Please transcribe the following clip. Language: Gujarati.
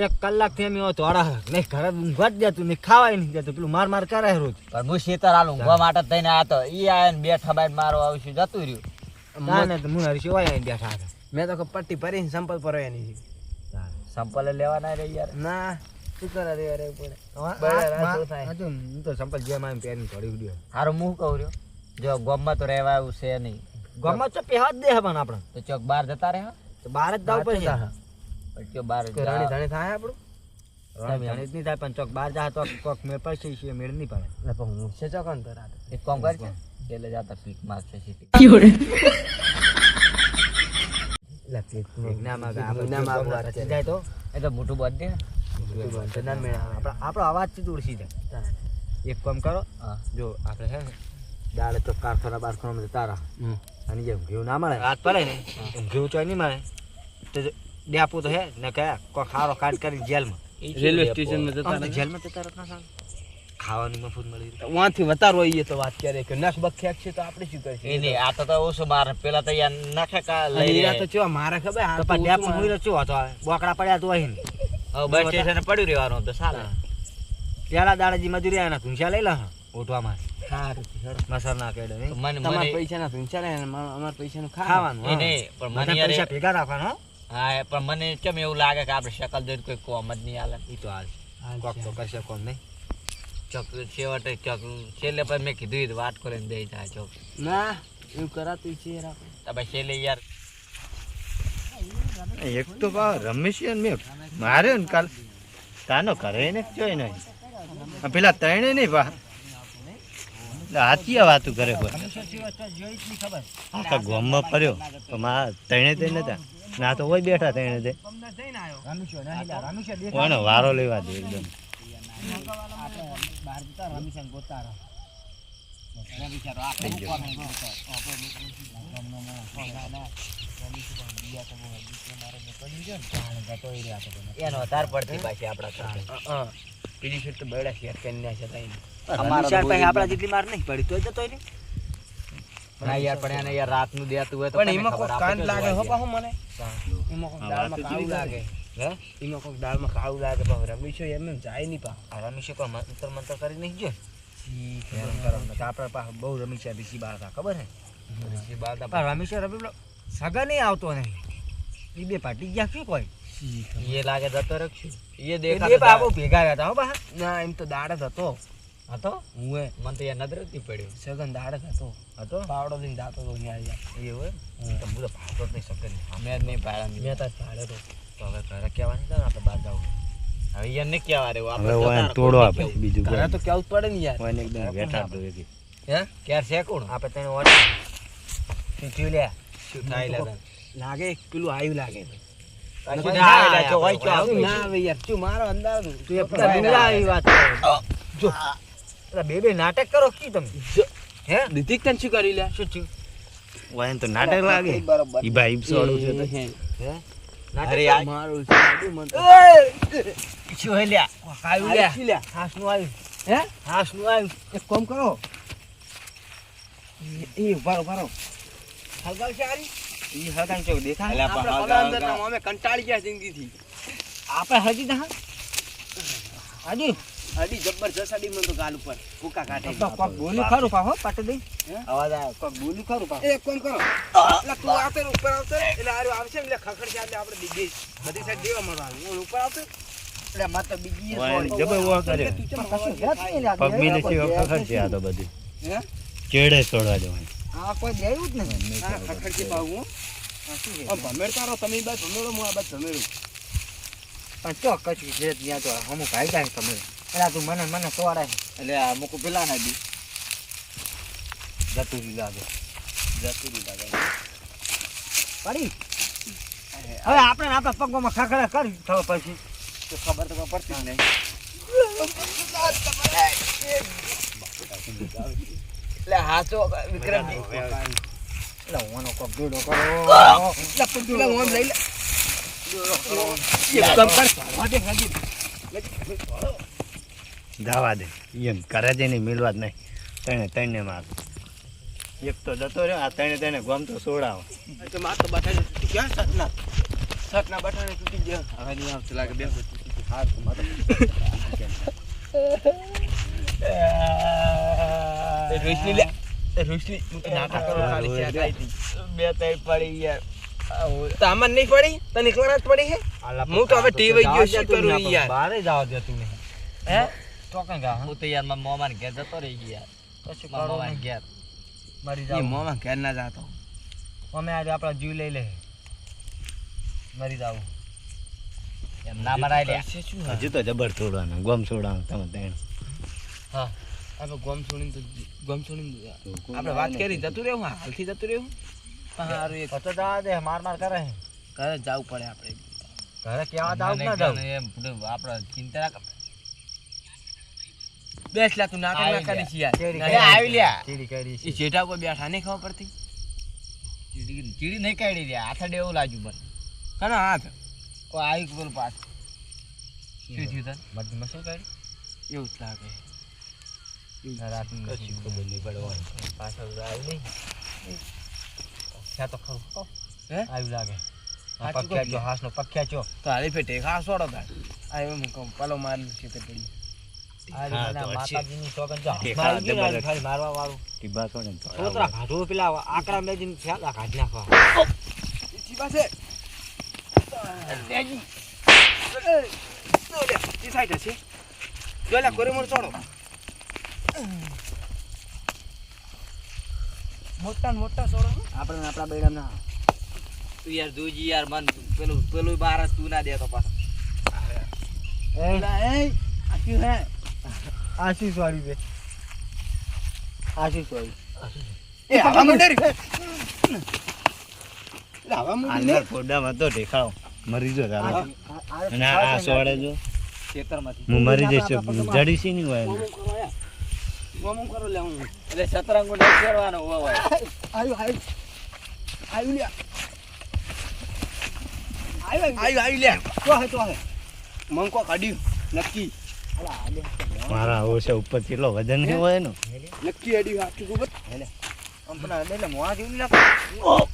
એક કલાકથી અમે થોડા નહીં ઘરે ઊંઘવા જ જતું નહીં ખાવાય નહીં જતું પેલું માર કરે રોજ પણ હું શેતર હાલ ઊંઘવા માટે થઈને આ તો ઈ આયા ને બેઠા બાય મારો આવશું જતું રહ્યું ના ને તો મુનારી સિવાય આવીને બેઠા હતા મેં તો પટ્ટી ભરીને સંપલ પરવાની સંપલ લેવાના રે યાર ના શું કરે રે રે પડે હું તો સંપલ જેમ આવીને પહેરીને થોડી ઉડ્યો હારું હું કહું રહ્યો જો ગામમાં તો રહેવા આવ્યું છે નહીં ગમત તો પહેવા જ દે પણ આપણે તો ચોક બહાર જતા રહે તો બહાર જ જવું પડશે પછી બહાર રાણી ધાણી થાય આપણું જાણીત નહીં થાય પણ ચોક બહાર જાય તો કોક મેળ પડશે છે મેળ નહીં પડે એટલે પણ હું છે ચોકન તો રાત એક કામ કર છે એટલે જાતા પીક મારશે સીટી જાય તો એ તો મોટું બાદ દે આપણો અવાજ થી ઉડસી જાય એક કામ કરો જો આપણે છે ને દાડે તો કારખાના બારખાના તારા અને જેમ ઘીવ ના મળે રાત પડે ને એમ ઘીવ ચોય નહીં મળે તો ડેપો તો હે ને કયા કોઈ ખારો કાઢ કરી જેલમાં રેલવે સ્ટેશનમાં જતા જેલમાં જતા રહે ના ખાવાની મફત મળી વાંથી વતારો આવીએ તો વાત કરે કે નસ બખ્યાક છે તો આપણે શું કરશે એ નહીં આ તો ઓછું મારે પેલા તો યાર નાખે કા લઈ રહ્યા તો ચો મારે ખબર તો પણ ડેપો હોય તો હતો બોકડા પડ્યા તો અહીં બસ સ્ટેશન પડ્યું રહેવાનું તો સાલે પેલા દાડાજી મજૂરી આના ધૂંચા લઈ લે ઓઠવામાં સારું મસર ના કેડે નહીં મને તમારા પૈસા ના ધૂંચા રે અમાર પૈસા નું ખાવાનું એ નહીં પણ મને યાર પૈસા ભેગા રાખવાના હા પણ મને કેમ એવું લાગે કે આપણે શકલ જોઈને કોઈ કોમ જ નહીં હાલે ઈ તો હાલ કોક તો કરશે કોમ નહીં ચોક છેવટે ચોક છેલ્લે પર મેં કીધું વાત કરીને દઈ જાય ચોક ના એવું કરાતું છે તમે છેલ્લે યાર એક તો રમેશ મેં માર્યો ને કાલ તાનો કરે ને જોઈ નહીં પેલા ત્રણે નહીં પા હાથીયા વાતું કરે આખા ગામમાં ફર્યો પણ મારા ત્રણે તે નતા ના તો હોય બેઠા ત્રણે તે કોને વારો લેવા દે એકદમ એનો વધાર પડતી પાછી આપડા પેલી ફેર તો બડા શેર કરીને છે આપડા જેટલી માર નહીં પડી તો જતો નહીં ના યાર પણ એને યાર રાત નું દેતું હોય તો પણ એમાં કોઈ કાંડ લાગે હો પાહો મને એમાં કોઈ દાળમાં કાળું લાગે હે એમાં કોઈ દાળમાં કાળું લાગે પાહો રમીશો એમ જાય નહીં પાહો રમીશે કોઈ મંતર કરી નહીં જો આપડે પાસે બહુ રમીશે ઋષિ બાળ હતા ખબર હે રમીશે રમી સગા નહીં આવતો નહીં એ બે પાટી ગયા શું કોઈ એ લાગે જતો રખશું એ બાબુ ભેગા ગયા હતા હો બા ના એમ તો દાડ જ હતો હતો હું મને તો યાર નજર નથી પડ્યું સગન દાડ જ હતો હતો પાવડો લઈને દાતો તો ન્યા એવું તો હું તો ભાગતો જ નહીં સગન મેં જ નહીં પાડ્યા મેં તો ભાડે તો હવે ઘરે કહેવાની ને આપણે બહાર જવું હવે યાર ને કેવા રે હવે તોડો આપે બીજું ઘરે તો કેવું જ પડે ને યાર કોઈ એકદમ બેઠા તો હે ક્યારે છે કોણ આપણે તેને ઓર્ડર શું લે શું થાય લે લાગે પેલું આવ્યું લાગે ના હવે યાર તું મારો અંદાજ જો બે નાટક કરો કી તમે હે દીધિક તને શું કરી લે શું થયું વાયન તો નાટક લાગે ઈ ભાઈ ઈપ્સોડું છે હે અરે યાર મારું શું હે લ્યા આવ્યું લ્યા હાસ નું આવ્યું હે હાસ નું આવ્યું એક કામ કરો એ ઉભારો હલગાવ છે આરી ઈ હગાન ચોક દેખા અલ્યા આપણે પણ પગા અંદર ના અમે કંટાળી ગયા જિંદગીથી આપણે હજી દા હજી અડી જબરજસ્ત અડી મને તો ગાલ ઉપર ભૂકા કાઢે કોક બોલી ખરું પાહો પાટે દઈ અવાજ આવ્યો કોક બોલી ખરું પાહો એક કામ કરો એટલે તું આવતે ઉપર આવતે એટલે આરો આવશે એટલે ખખડ છે એટલે આપણે બધી સાઈડ દેવા મળવાનું હું ઉપર આવતે એટલે મત બીજી વાયન જબર વો કરે પગ મિલે છે ખખડ છે આ તો બધી હે ચેડે તોડવા જવાનું આ કોઈ દેવું જ નહીં આ ખખડ છે પાઉં હું આમ ભમેરતા રહો તમે બાદ ભમેરો હું આ બાદ ભમેરો પણ ચોક કશું છે ત્યાં તો અમુક આવી જાય તમે એટલે તું મને તોડાય એટલે આ મુકુ પેલા ના દી જતું લાગે પડી હવે આપણે આપણા પગમાં ખખડા કરી થવા પછી તો ખબર તો પડતી નહીં એટલે હાચો વિક્રમજી એટલે ઓનો કોક જોડો કરો એટલે હું લઈ લે જવા દે એમ કરે છે નહીં મિલવા જ નહીં તને માર એક તો જતો રહ્યો આ તને ગમ તો સોડાવો તો માર તો બટાણે તૂટી ગયા સટના બટાણે તૂટી ગયા હવે નહીં આવશે લાગે બે તૂટી રોશની લે રોશની હું તો નાટક કરો ખાલી છે આ થઈ બે ત્રણ પડી યાર તો આમાં નહીં પડી તને એકલા જ પડી હે હું તો હવે ટેવાઈ ગયો શું કરું યાર બારે જવા દેતું નહીં હે તો કઈ ગા હું તો યાર મારા મોમાને ઘેર જતો રહી યાર કશું મારા કરો મોમાને નહીં. ઘેર મરી એ જાવ મોમાં ઘેર ના જાતો અમે આજે આપણા જીવ લઈ લે મરી જાવ એમ ના મરાય લે છે શું હજુ તો જબર છોડવાના ગોમ છોડવાનું તમે ત્રણ હા આપણે ગોમ છોડીને આપણે વાત કરી જતું રહેવું હા હાલથી જતું રહેવું હારું એક કતો જવા દે માર માર કરે હે. ઘરે જવું પડે આપણે ઘરે કેવા જાવ ના જાવ એમ આપણે ચિંતા ના કર બેસ લા તું નાટક ના કરી છે યાર ચેડી એ આવી લ્યા ચીડી કરી એ જેઠા કોઈ બેઠા નહીં ખબર પડતી ચીડી નહીં કાઢી દે હાથડે એવું લાગ્યું મને કનો હાથ કોઈ આવી બોલ પાસ શું થયું તને મધ મસલ કરી એવું જ લાગે રાત કશું ખબર નહીં પડવાની પાછળ આવી નહીં છે તો ખરું હે આવી લાગે સાચું પગ ખેંચો કહું. હાથનો પગ ખેંચો તો હાલી પેટે ખા સોડો તાર આ એમ કહું પાલો મારી છે તે પડી આ હા, રીતના તો છે. માતાજીની સોગંદ જો તે હાથમાં આવી ગયું ને, જબરદસ્ત. ખાલી મારવા વાળું ટીબા છો ને છોતરા કાઢો પેલા આકડા મેજીને ફેલા કાઢી નાખવા ઈચી પાસે લેજી તો લે ઈ સાઈડ છે જો લે કોરે મોર છોડો મોટા છોડો આપણે ને આપણા બેડા ના તું યાર જોજી યાર મન પેલું બાર તું ના દેતો પાછો આપ્યું હે આશીષ વાળી બે આશીષ વાળી એ હવા મંડેર હવા મંડેર અંદર ફોડામાં તો દેખાવ મરી જો તારે અને આ સોડે જો ખેતરમાંથી હું મરી જઈશ જડી સી નહીં હોય એને. મોમો કરો લે હું એટલે સતરંગો નહીં ફેરવાનો હોય આવ્યું લે આવ્યું લે તો હે મંકો કાઢ્યું નક્કી મારા ઓછે ઉપર કેટલો વજન નહીં હોય એનો નક્કી અડ્યું હાથ ખબર કંપના એટલે મોવા જેવું લાગે ઓ